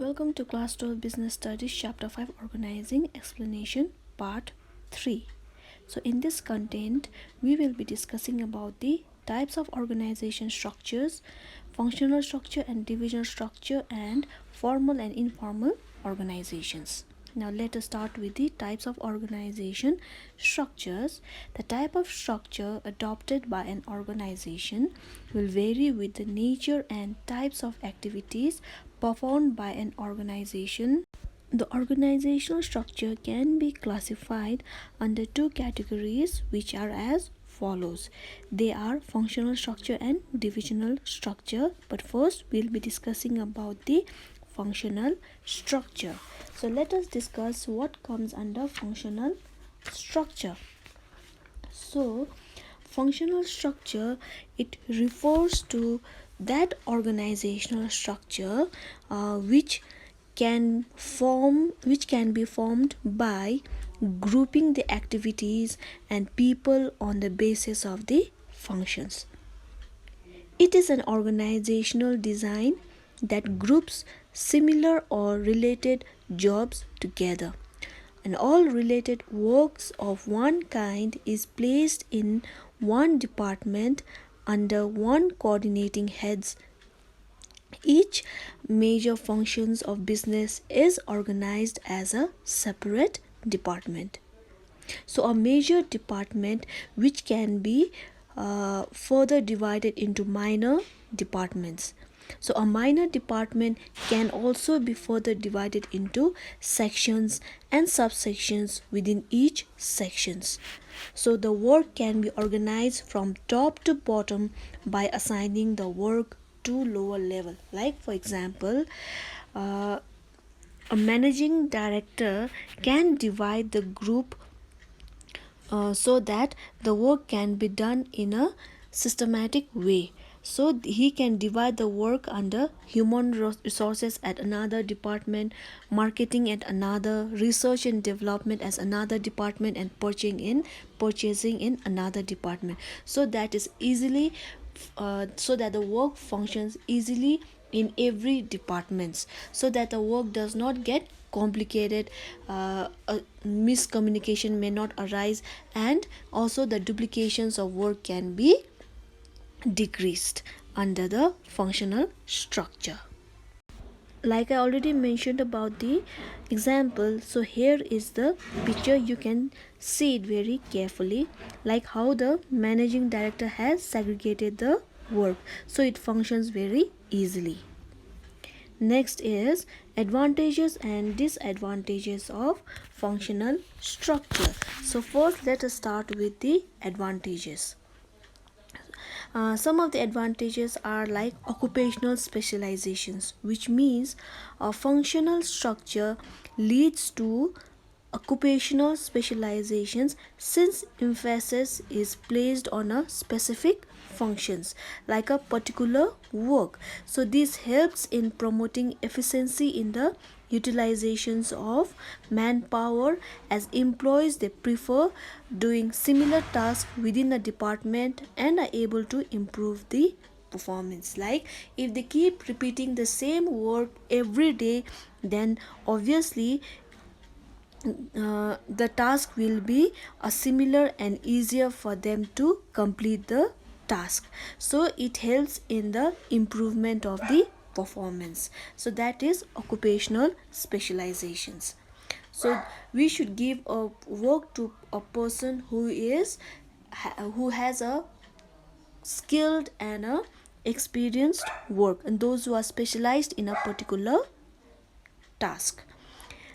Welcome to Class 12 Business Studies Chapter 5 Organizing Explanation Part 3. So in this content we will be discussing about the types of organization structures, functional structure and divisional structure, and formal and informal organizations. Now let us start with the types of organization structures. The type of structure adopted by an organization will vary with the nature and types of activities performed by an organization. The organizational structure can be classified under two categories, which are as follows. They are functional structure and divisional structure. But first we'll be discussing about the functional structure. So let us discuss what comes under functional structure. So functional structure, it refers to that organizational structure which can be formed by grouping the activities and people on the basis of the functions. It is an organizational design that groups similar or related jobs together, and all related works of one kind is placed in one department under one coordinating heads. Each major functions of business is organized as a separate department. So a major department which can be further divided into minor departments. So a minor department can also be further divided into sections and subsections within each sections. So the work can be organized from top to bottom by assigning the work to lower level. Like for example, a managing director can divide the group so that the work can be done in a systematic way. So he can divide the work under human resources at another department, marketing at another, research and development as another department, and purchasing in another department. So that is easily so that the work functions easily in every departments, so that the work does not get complicated, a miscommunication may not arise, and also the duplications of work can be decreased under the functional structure. Like I already mentioned about the example, so here is the picture. You can see it very carefully, like how the managing director has segregated the work, so it functions very easily. Next is advantages and disadvantages of functional structure. So first let us start with the advantages. Some of the advantages are like occupational specializations, which means a functional structure leads to occupational specializations since emphasis is placed on a specific functions like a particular work. So this helps in promoting efficiency in the utilizations of manpower, as employees they prefer doing similar tasks within a department and are able to improve the performance. Like if they keep repeating the same work every day, then obviously the task will be similar and easier for them to complete the task. So it helps in the improvement of the performance. So that is occupational specializations. So we should give a work to a person who has a skilled and a experienced work, and those who are specialized in a particular task.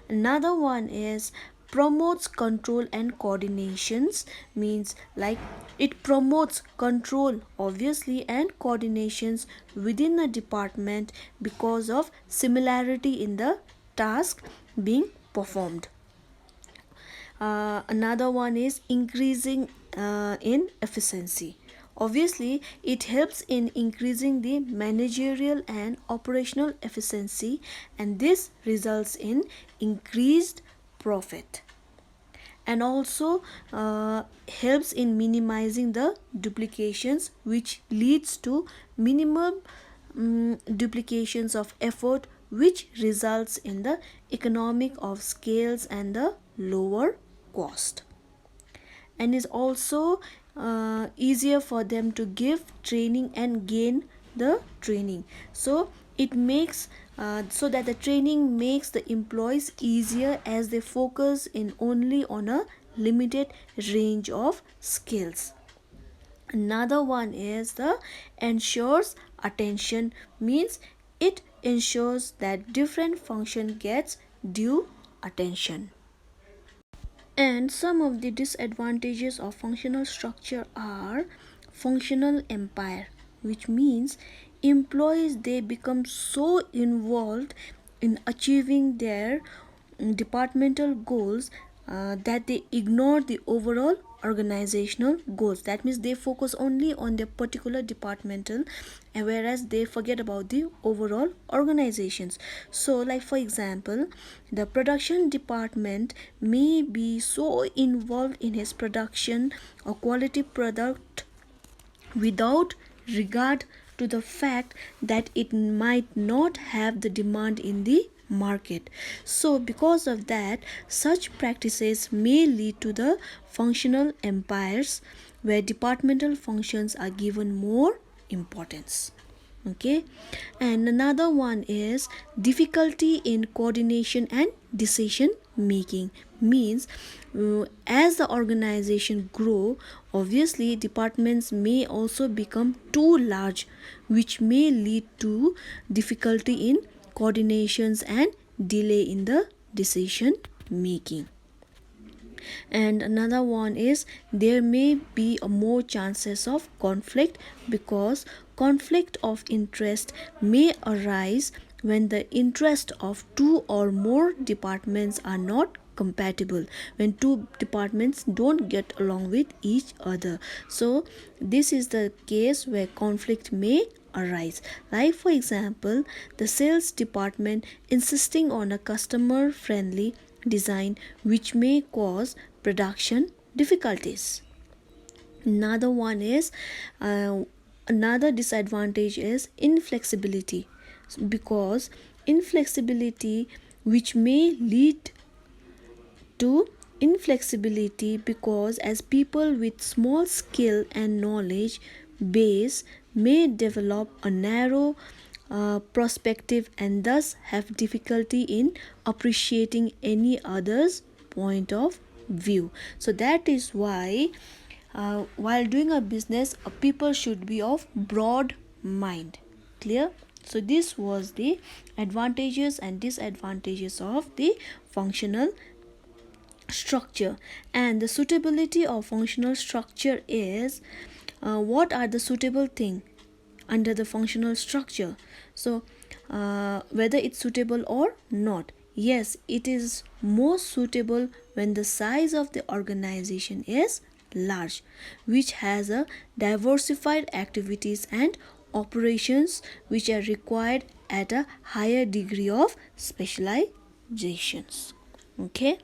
Another one is promotes control and coordinations, means like it promotes control obviously and coordinations within a department because of similarity in the task being performed. Another one is increasing in efficiency. Obviously, it helps in increasing the managerial and operational efficiency, and this results in increased profit, and also helps in minimizing the duplications, which leads to minimum duplications of effort which results in the economic of scales and the lower cost, and is also easier for them to give training and gain the training. So it makes so that the training makes the employees easier as they focus in only on a limited range of skills. Another one is the ensures attention, means it ensures that different function gets due attention. And some of the disadvantages of functional structure are functional empire, which means employees they become so involved in achieving their departmental goals that they ignore the overall organizational goals. That means they focus only on their particular departmental, whereas they forget about the overall organizations. So like for example, the production department may be so involved in his production or quality product without regard to the fact that it might not have the demand in the market. So because of that, such practices may lead to the functional empires where departmental functions are given more importance. Okay, and another one is difficulty in coordination and decision making, means as the organization grow, obviously departments may also become too large, which may lead to difficulty in coordinations and delay in the decision making. And another one is there may be more chances of conflict, because conflict of interest may arise when the interest of two or more departments are not compatible, when two departments don't get along with each other. So this is the case where conflict may arise. Like for example, the sales department insisting on a customer friendly design, which may cause production difficulties. Another one is another disadvantage is inflexibility, because inflexibility which may lead to inflexibility, because as people with small skill and knowledge base may develop a narrow perspective and thus have difficulty in appreciating any other's point of view. So that is why while doing a business, people should be of broad mind. Clear? So this was the advantages and disadvantages of the functional structure. And the suitability of functional structure is what are the suitable thing under the functional structure. So whether it's suitable or not, yes, it is more suitable when the size of the organization is large, which has a diversified activities and operations which are required at a higher degree of specializations. Okay,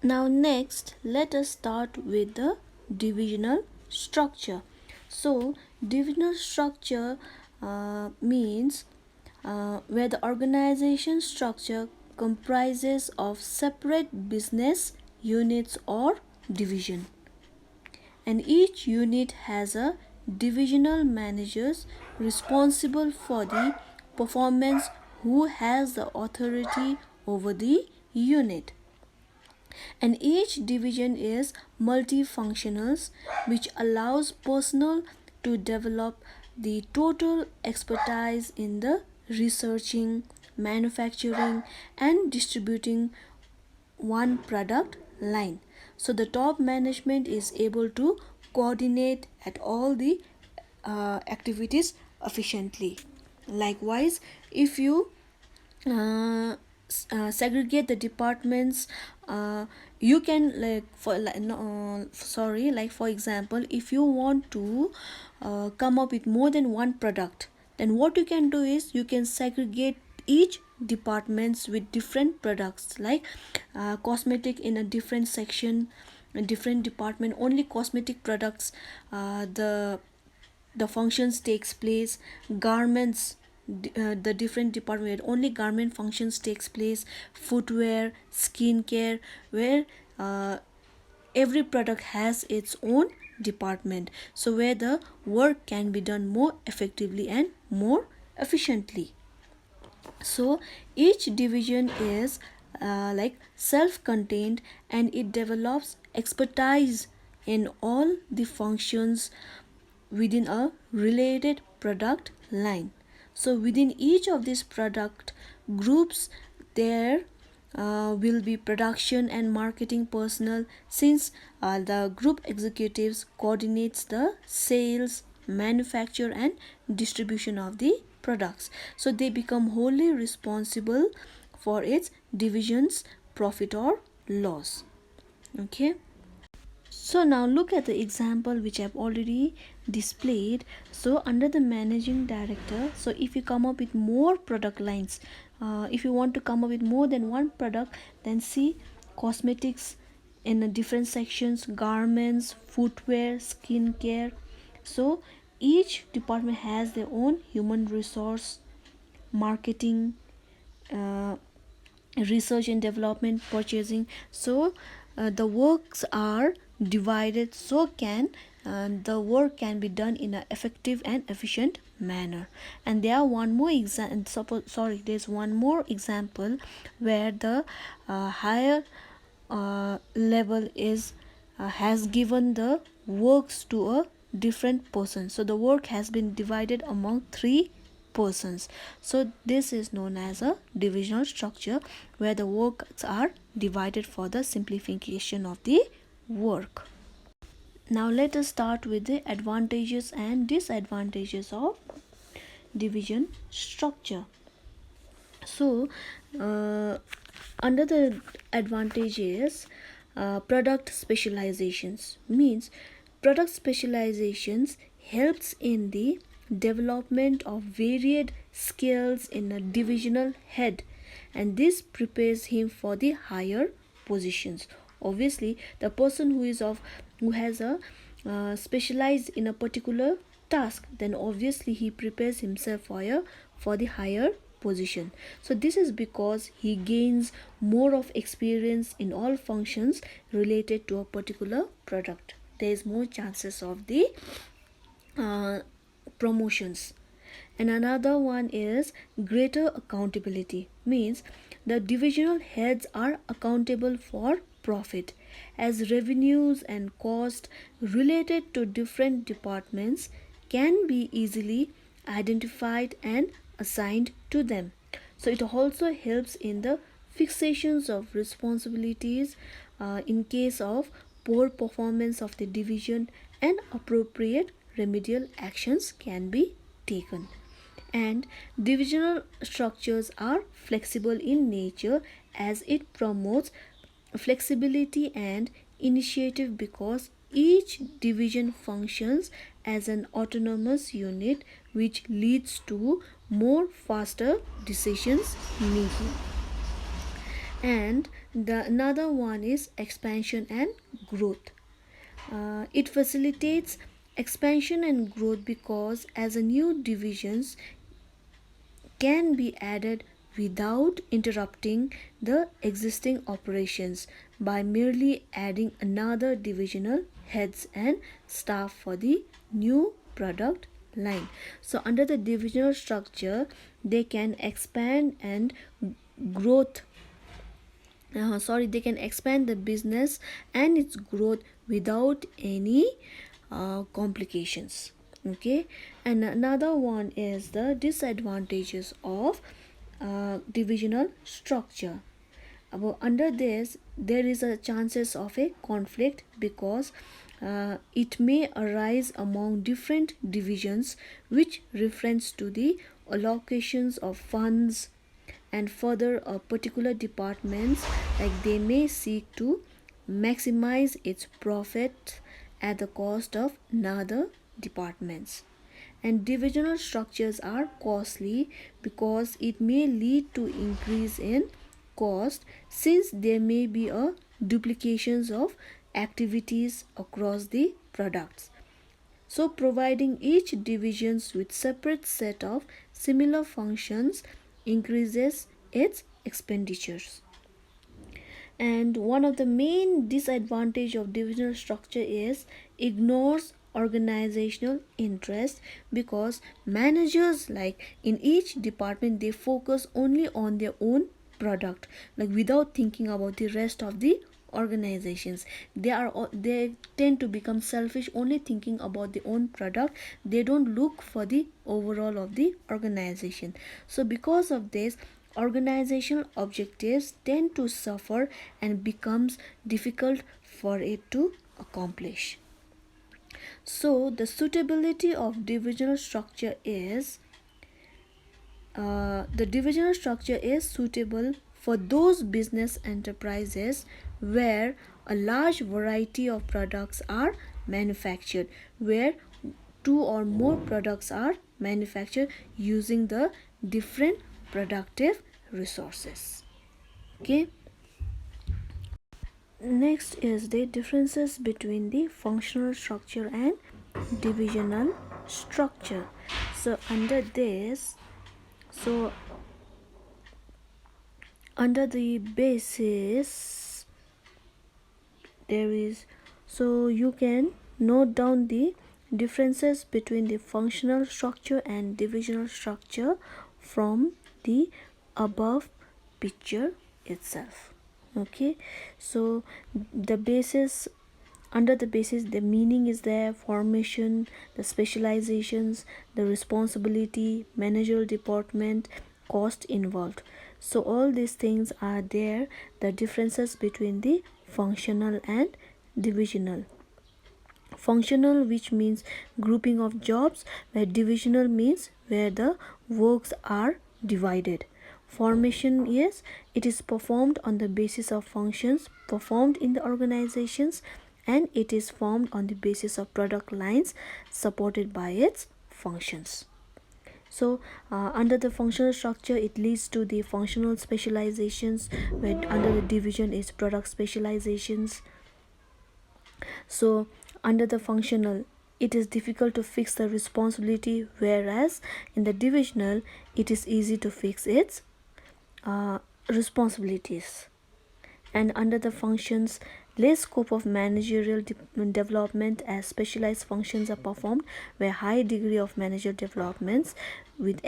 now next let us start with the divisional structure. So divisional structure means where the organization structure comprises of separate business units or division, and each unit has a divisional managers responsible for the performance, who has the authority over the unit. And each division is multifunctional, which allows personnel to develop the total expertise in the researching, manufacturing and distributing one product line. So the top management is able to coordinate at all the activities efficiently. Likewise, if you segregate the departments, you can like for example, if you want to come up with more than one product, then what you can do is you can segregate each departments with different products, like cosmetic in a different section, a different department only cosmetic products the functions takes place, garments the different department where only garment functions takes place, footwear, skincare, where every product has its own department, so where the work can be done more effectively and more efficiently. So each division is like self-contained, and it develops expertise in all the functions within a related product line. So within each of these product groups, there will be production and marketing personnel, since the group executives coordinates the sales, manufacture and distribution of the products. So they become wholly responsible for its division's profit or loss. Okay. So now look at the example which I've already displayed. So under the managing director, so if you come up with more product lines, if you want to come up with more than one product, then see cosmetics in the different sections, garments, footwear, skincare. So each department has their own human resource, marketing, uh, research and development, purchasing. So the works are divided, so can the work can be done in an effective and efficient manner. And there are one more example, there's one more example where the higher level is has given the works to a different person. So the work has been divided among three persons. So this is known as a divisional structure, where the works are divided for the simplification of the work. Now let us start with the advantages and disadvantages of division structure. So under the advantages, product specializations means product specializations helps in the development of varied skills in a divisional head, and this prepares him for the higher positions. Obviously the person who has a specialized in a particular task, then obviously he prepares himself for the higher position. So this is because he gains more of experience in all functions related to a particular product. There is more chances of the promotions. And another one is greater accountability, means the divisional heads are accountable for profit, as revenues and cost related to different departments can be easily identified and assigned to them. So it also helps in the fixations of responsibilities in case of poor performance of the division, and appropriate remedial actions can be taken. And divisional structures are flexible in nature, as it promotes flexibility and initiative, because each division functions as an autonomous unit, which leads to more faster decisions making. And the another one is expansion and growth. It facilitates expansion and growth, because as a new divisions can be added without interrupting the existing operations, by merely adding another divisional heads and staff for the new product line. So under the divisional structure, they can expand and growth they can expand the business and its growth without any complications. Okay. And another one is the disadvantages of divisional structure. Under this, there is a chances of a conflict, because it may arise among different divisions, which reference to the allocations of funds, and further particular departments, like they may seek to maximize its profit at the cost of another departments. And divisional structures are costly, because it may lead to increase in cost, since there may be a duplications of activities across the products. So providing each divisions with separate set of similar functions increases its expenditures. And one of the main disadvantage of divisional structure is ignores organizational interest, because managers, like in each department, they focus only on their own product, like without thinking about the rest of the organizations. They tend to become selfish, only thinking about their own product. They don't look for the overall of the organization. So because of this, organizational objectives tend to suffer and becomes difficult for it to accomplish. So the suitability of divisional structure is the divisional structure is suitable for those business enterprises where a large variety of products are manufactured, where two or more products are manufactured using the different productive resources. Okay. Next is the differences between the functional structure and divisional structure. So under the basis there is, so you can note down the differences between the functional structure and divisional structure from the above picture itself. Okay, so the basis, under the basis, the meaning is there, formation, the specializations, the responsibility, managerial department, cost involved. So all these things are there, the differences between the functional and divisional. Functional, which means grouping of jobs, where divisional means where the works are divided. Formation is, it is performed on the basis of functions performed in the organizations, and it is formed on the basis of product lines supported by its functions. So under the functional structure, it leads to the functional specializations, where under the division is product specializations. So under the functional, it is difficult to fix the responsibility, whereas in the divisional, it is easy to fix its responsibilities. And under the functions, less scope of managerial development, as specialized functions are performed, where high degree of managerial developments with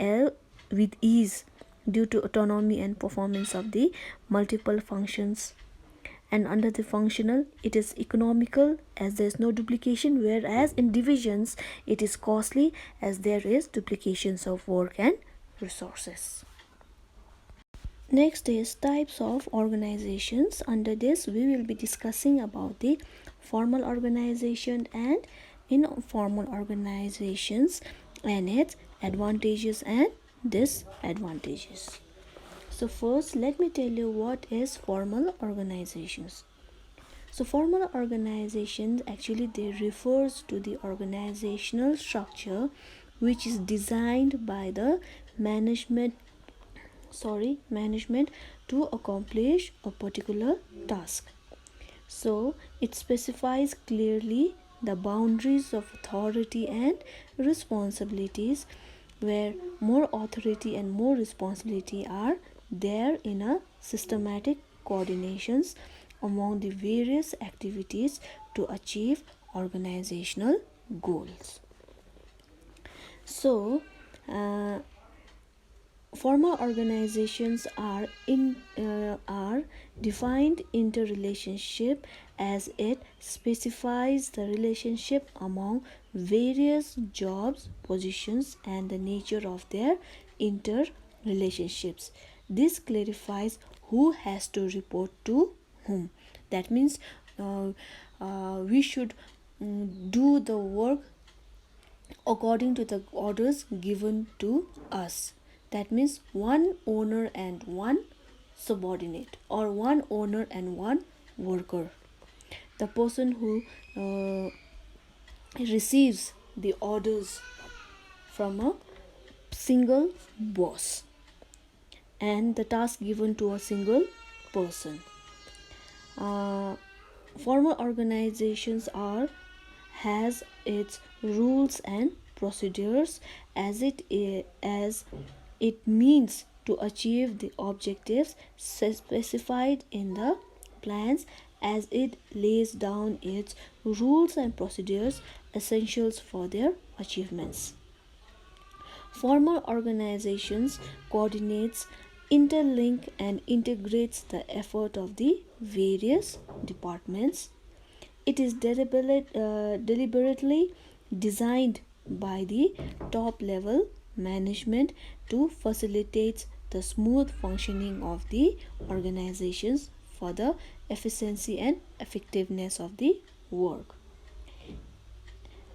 ease due to autonomy and performance of the multiple functions. And under the functional, it is economical as there is no duplication, whereas in divisions it is costly as there is duplications of work and resources. Next is types of organizations. Under this, we will be discussing about the formal organization and informal organizations and its advantages and disadvantages. So first, let me tell you what is formal organizations. So formal organizations, actually they refers to the organizational structure which is designed by the management to accomplish a particular task. So it specifies clearly the boundaries of authority and responsibilities, where more authority and more responsibility are there in a systematic coordinations among the various activities to achieve organizational goals. So formal organizations are defined interrelationship, as it specifies the relationship among various jobs, positions, and the nature of their interrelationships. This clarifies who has to report to whom. That means we should do the work according to the orders given to us. That means one owner and one subordinate, or one owner and one worker. The person who receives the orders from a single boss, and the task given to a single person. Formal organizations has its rules and procedures as it means to achieve the objectives specified in the plans, as it lays down its rules and procedures essentials for their achievements. Formal organizations coordinates, interlink and integrates the effort of the various departments. It is deliberately designed by the top level management to facilitate the smooth functioning of the organizations for the efficiency and effectiveness of the work.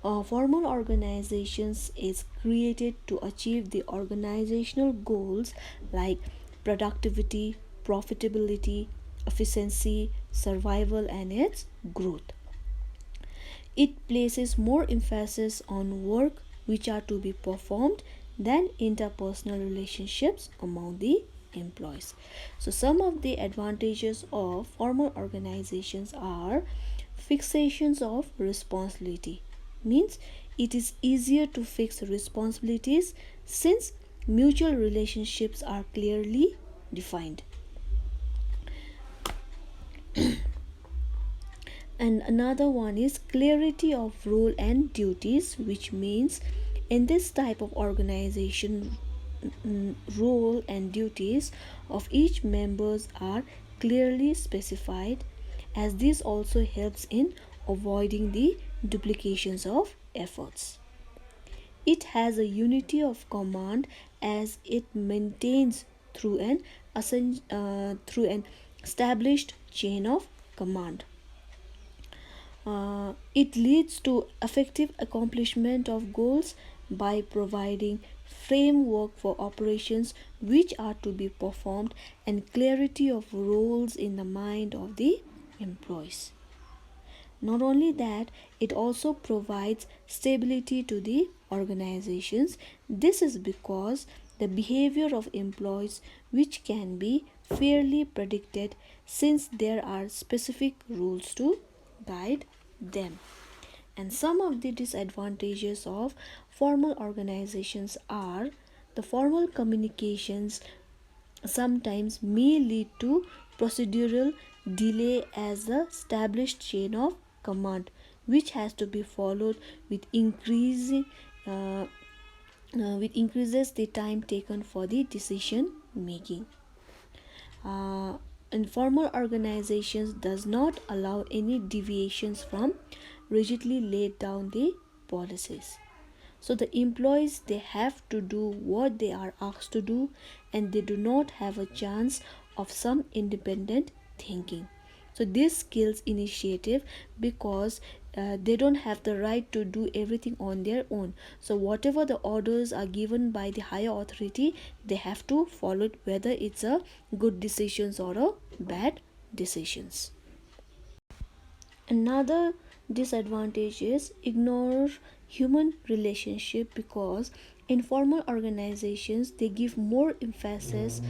Formal organizations is created to achieve the organizational goals like productivity, profitability, efficiency, survival and its growth. It places more emphasis on work which are to be performed than interpersonal relationships among the employees. So some of the advantages of formal organizations are fixations of responsibility, means it is easier to fix responsibilities since mutual relationships are clearly defined. And another one is clarity of role and duties, which means in this type of organization, role and duties of each members are clearly specified, as this also helps in avoiding the duplications of efforts. It has a unity of command as it maintains through through an established chain of command. It leads to effective accomplishment of goals by providing framework for operations which are to be performed and clarity of roles in the mind of the employees. Not only that, it also provides stability to the organizations. This is because the behavior of employees which can be fairly predicted since there are specific rules to guide them. And some of the disadvantages of formal organizations are the formal communications sometimes may lead to procedural delay as the established chain of command which has to be followed with uh, increases the time taken for the decision making. Informal organizations does not allow any deviations from rigidly laid down the policies. So the employees, they have to do what they are asked to do, and they do not have a chance of some independent thinking. So this kills initiative because they don't have the right to do everything on their own. So whatever the orders are given by the higher authority, they have to follow it, whether it's a good decisions or a bad decisions. Another disadvantage is ignore human relationship, because informal organizations, they give more emphasis,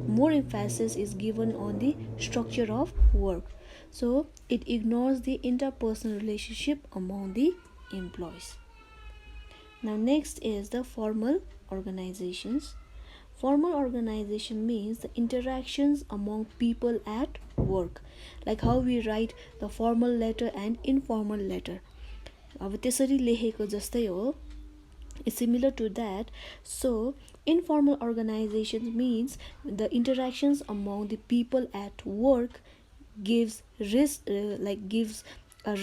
more emphasis is given on the structure of work, so it ignores the interpersonal relationship among the employees. Now next is the formal organizations. Formal organization means the interactions among people at work, like how we write the formal letter and informal letter. अब त्यसरी लेखेको जस्तै हो, is similar to that. So informal organization means the interactions among the people at work gives a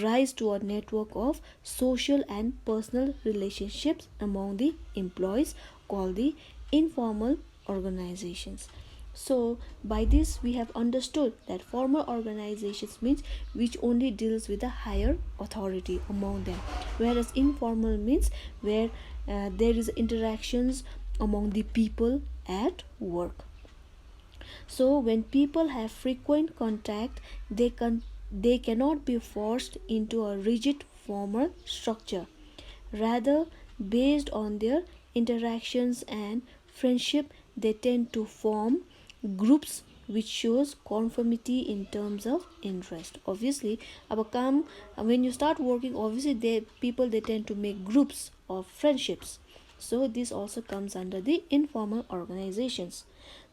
rise to a network of social and personal relationships among the employees, called the informal organizations. So by this we have understood that formal organizations means which only deals with the higher authority among them, whereas informal means where there is interactions among the people at work. So when people have frequent contact, they cannot be forced into a rigid formal structure. Rather, based on their interactions and friendship, they tend to form groups which shows conformity in terms of interest. Obviously, अब काम when you start working, obviously they tend to make groups of friendships. So this also comes under the informal organizations.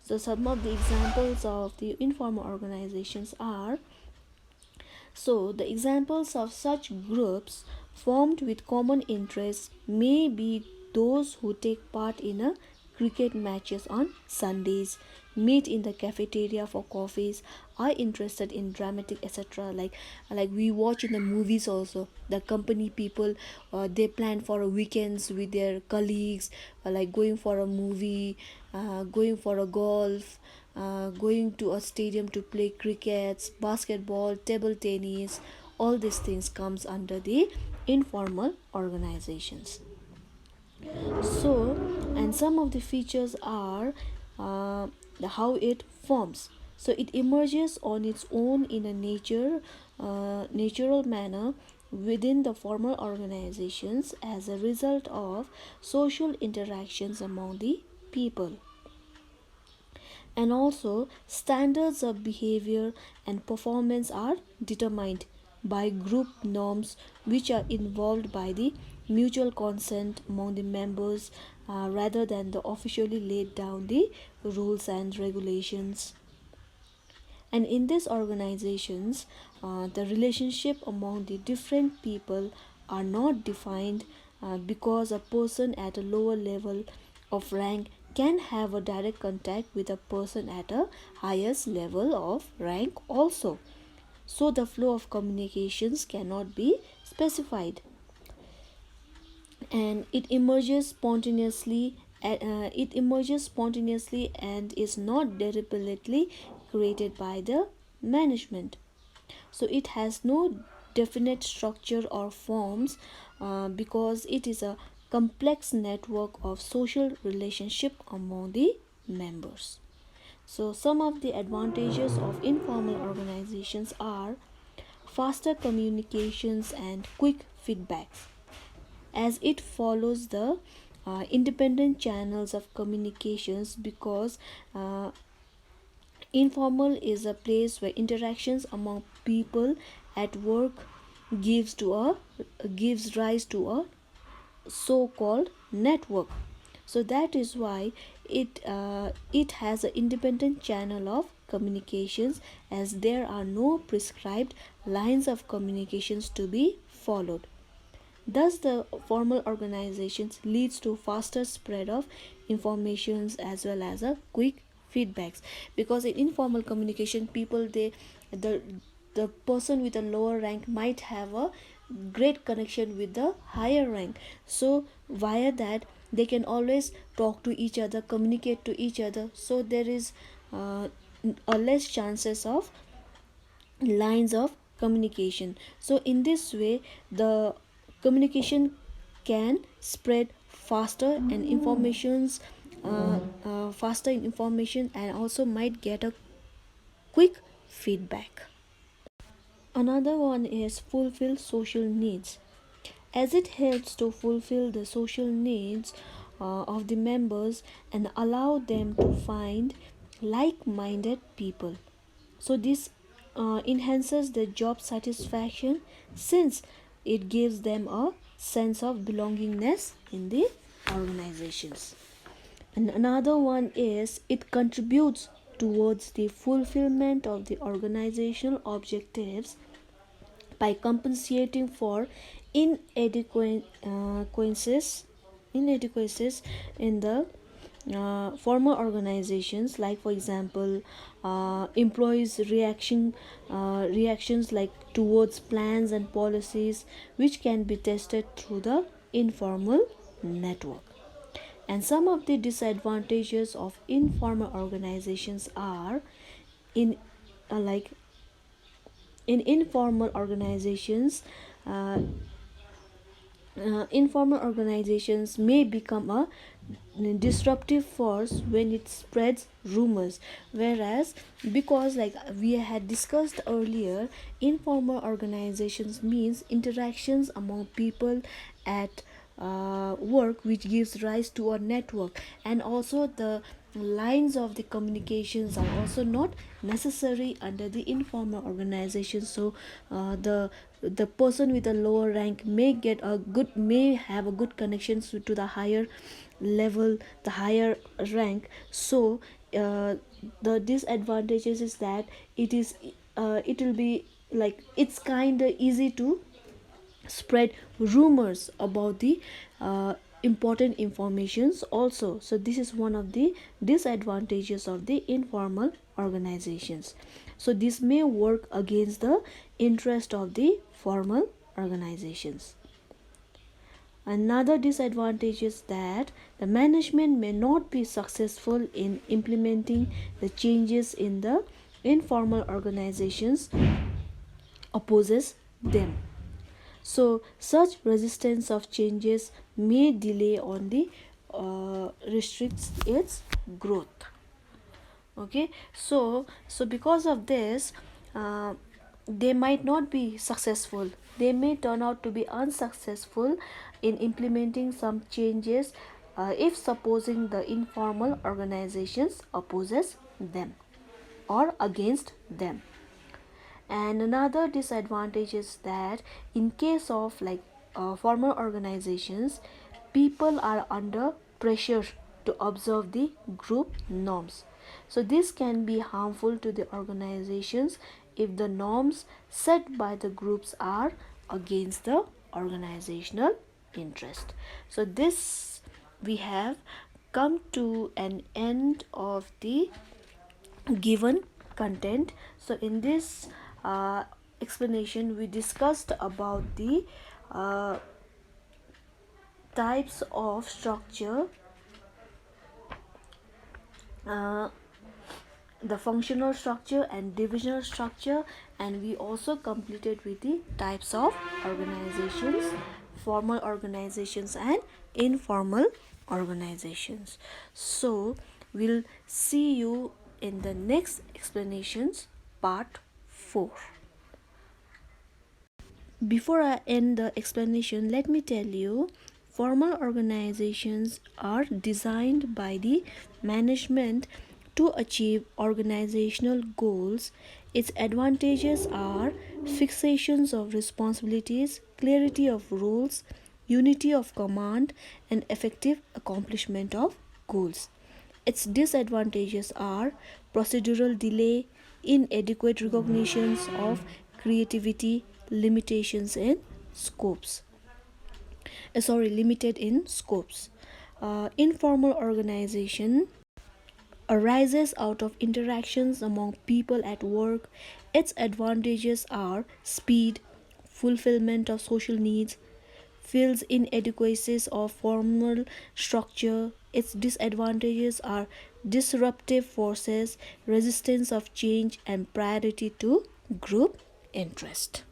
So some of the examples of the informal organizations are, so the examples of such groups formed with common interests may be those who take part in a cricket matches on Sundays, meet in the cafeteria for coffees, are interested in dramatic, etc. Like we watch in the movies also. The company people, they plan for a weekends with their colleagues, like going for a movie, going for a golf, going to a stadium to play crickets, basketball, table tennis. All these things comes under the informal organizations. So, and some of the features are how it forms. So it emerges on its own in a natural manner within the formal organizations as a result of social interactions among the people. And also standards of behavior and performance are determined by group norms which are involved by the mutual consent among the members, rather than the officially laid down the rules and regulations. And in these organizations, the relationship among the different people are not defined, because a person at a lower level of rank can have a direct contact with a person at a highest level of rank also. So the flow of communications cannot be specified, and it emerges spontaneously and is not deliberately created by the management. So it has no definite structure or forms, because it is a complex network of social relationship among the members. So some of the advantages of informal organizations are faster communications and quick feedbacks, as it follows the independent channels of communications, because informal is a place where interactions among people at work gives rise to a so-called network. So that is why it has an independent channel of communications, as there are no prescribed lines of communications to be followed. Thus, the formal organizations leads to faster spread of informations as well as a quick feedbacks, because in informal communication people, the the person with a lower rank might have a great connection with the higher rank. So via that they can always talk to each other, communicate to each other. So there is a less chances of lines of communication. So in this way the communication can spread faster and faster in information, and also might get a quick feedback. Another one is fulfill social needs, as it helps to fulfill the social needs of the members and allow them to find like-minded people. So this enhances the job satisfaction, since it gives them a sense of belongingness in the organizations. And another one is it contributes towards the fulfillment of the organizational objectives by compensating for inadequacies in the former organizations, like for example employees reactions like towards plans and policies, which can be tested through the informal network. And some of the disadvantages of informal organizations are in like in informal organizations, uh, informal organizations may become a disruptive force when it spreads rumors, whereas, because like we had discussed earlier, informal organizations means interactions among people at work which gives rise to a network, and also the lines of the communications are also not necessary under the informal organization. So the person with a lower rank may have a good connections to the higher level, the higher rank. So the disadvantages is that it will be like it's kind of easy to spread rumors about the important informations also. So this is one of the disadvantages of the informal organizations. So this may work against the interest of the formal organizations. Another disadvantage is that the management may not be successful in implementing the changes in the informal organizations opposes them. So such resistance of changes may delay on the restricts its growth. Okay, so because of this, they might not be successful, they may turn out to be unsuccessful in implementing some changes if supposing the informal organizations opposes them or against them. And another disadvantage is that in case of formal organizations, people are under pressure to observe the group norms. So this can be harmful to the organizations if the norms set by the groups are against the organizational interest. So this, we have come to an end of the given content. So in this explanation, we discussed about the types of structure, the functional structure and divisional structure, and we also completed with the types of organizations, formal organizations and informal organizations. So we'll see you in the next explanations, part 4. Before I end the explanation, let me tell you, formal organizations are designed by the management to achieve organizational goals. Its advantages are fixations of responsibilities, clarity of roles, unity of command, and effective accomplishment of goals. Its disadvantages are procedural delay, inadequate recognitions of creativity, limitations in scopes. Limited in scopes. Informal organization arises out of interactions among people at work. Its advantages are speed, fulfillment of social needs, fills inadequacies of formal structure. Its disadvantages are disruptive forces, resistance of change, and priority to group interest.